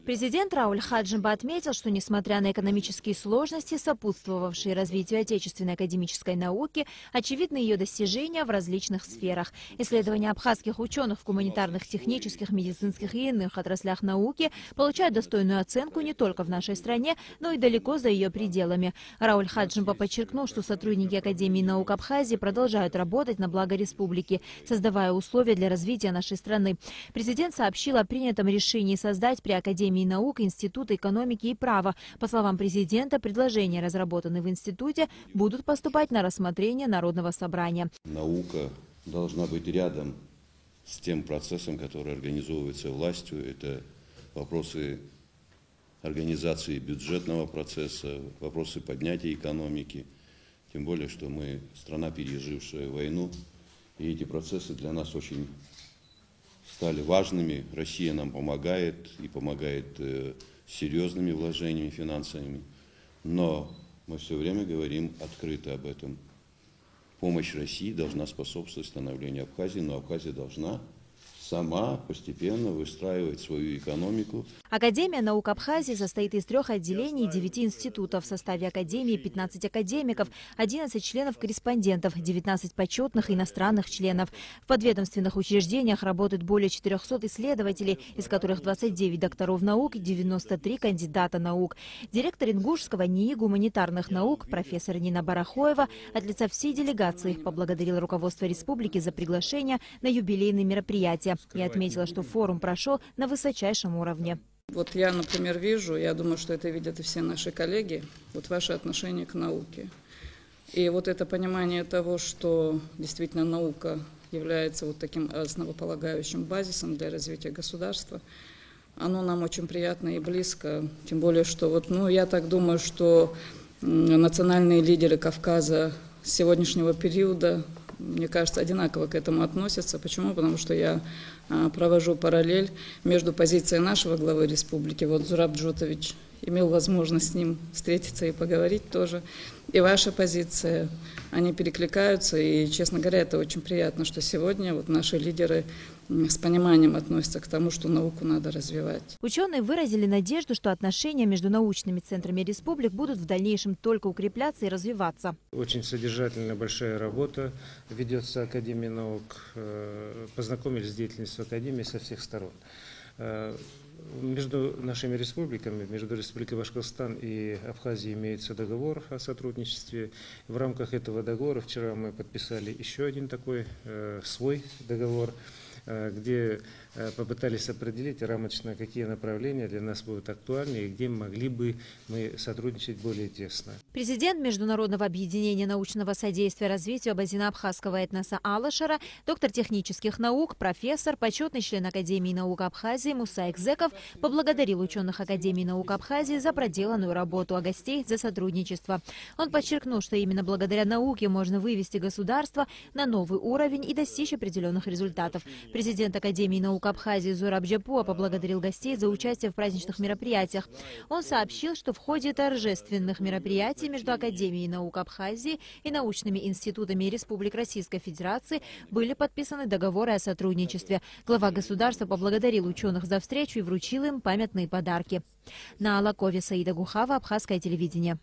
Президент Рауль Хаджимба отметил, что несмотря на экономические сложности, сопутствовавшие развитию отечественной академической науки, очевидны ее достижения в различных сферах. Исследования абхазских ученых в гуманитарных, технических, медицинских и иных отраслях науки получают достойную оценку не только в нашей стране, но и далеко за ее пределами. Рауль Хаджимба подчеркнул, что сотрудники Академии наук Абхазии продолжают работать на благо республики, создавая условия для развития нашей страны. Президент сообщил о принятом решении создать при Академии наук Институт экономики и права. По словам президента, предложения, разработанные в институте, будут поступать на рассмотрение Народного собрания. Наука должна быть рядом с тем процессом, который организовывается властью. Это вопросы организации бюджетного процесса, вопросы поднятия экономики. Тем более, что мы страна, пережившая войну, и эти процессы для нас очень стали важными. Россия нам помогает и помогает серьезными вложениями финансовыми. Но мы все время говорим открыто об этом. Помощь России должна способствовать становлению Абхазии, но Абхазия должна сама постепенно выстраивать свою экономику. Академия наук Абхазии состоит из 3 отделений и 9 институтов. В составе Академии 15 академиков, 11 членов-корреспондентов, 19 почетных иностранных членов. В подведомственных учреждениях работают более 400 исследователей, из которых 29 докторов наук и 93 кандидата наук. Директор Ингушского НИИ гуманитарных наук профессор Нина Барахоева от лица всей делегации поблагодарила руководство республики за приглашение на юбилейные мероприятия и отметила, что форум прошел на высочайшем уровне. Вот я, например, вижу, я думаю, что это видят и все наши коллеги, вот ваше отношение к науке. И вот это понимание того, что действительно наука является вот таким основополагающим базисом для развития государства, оно нам очень приятно и близко. Тем более, что вот, я так думаю, что национальные лидеры Кавказа сегодняшнего периода, мне кажется, одинаково к этому относятся. Почему? Потому что я провожу параллель между позицией нашего главы республики, вот Зураб Джутович имел возможность с ним встретиться и поговорить тоже, и ваша позиция, они перекликаются, и, честно говоря, это очень приятно, что сегодня вот наши лидеры с пониманием относятся к тому, что науку надо развивать. Ученые выразили надежду, что отношения между научными центрами республик будут в дальнейшем только укрепляться и развиваться. Очень содержательная большая работа ведется Академией наук. Познакомились с деятельностью Академии со всех сторон. Между нашими республиками, между Республикой Башкортостан и Абхазией имеется договор о сотрудничестве. В рамках этого договора вчера мы подписали еще один такой свой договор, где попытались определить рамочно, какие направления для нас будут актуальны и где могли бы мы сотрудничать более тесно. Президент Международного объединения научного содействия развитию абазино-абхазского этноса Алашара, доктор технических наук, профессор, почетный член Академии наук Абхазии Муса Экзеков поблагодарил ученых Академии наук Абхазии за проделанную работу, а гостей за сотрудничество. Он подчеркнул, что именно благодаря науке можно вывести государство на новый уровень и достичь определенных результатов. Президент Академии наук Абхазии Зураб Джапуа поблагодарил гостей за участие в праздничных мероприятиях. Он сообщил, что в ходе торжественных мероприятий между Академией наук Абхазии и научными институтами Республик Российской Федерации были подписаны договоры о сотрудничестве. Глава государства поблагодарил ученых за встречу и вручил им памятные подарки. На Алакове Саида Гухава, Абхазское телевидение.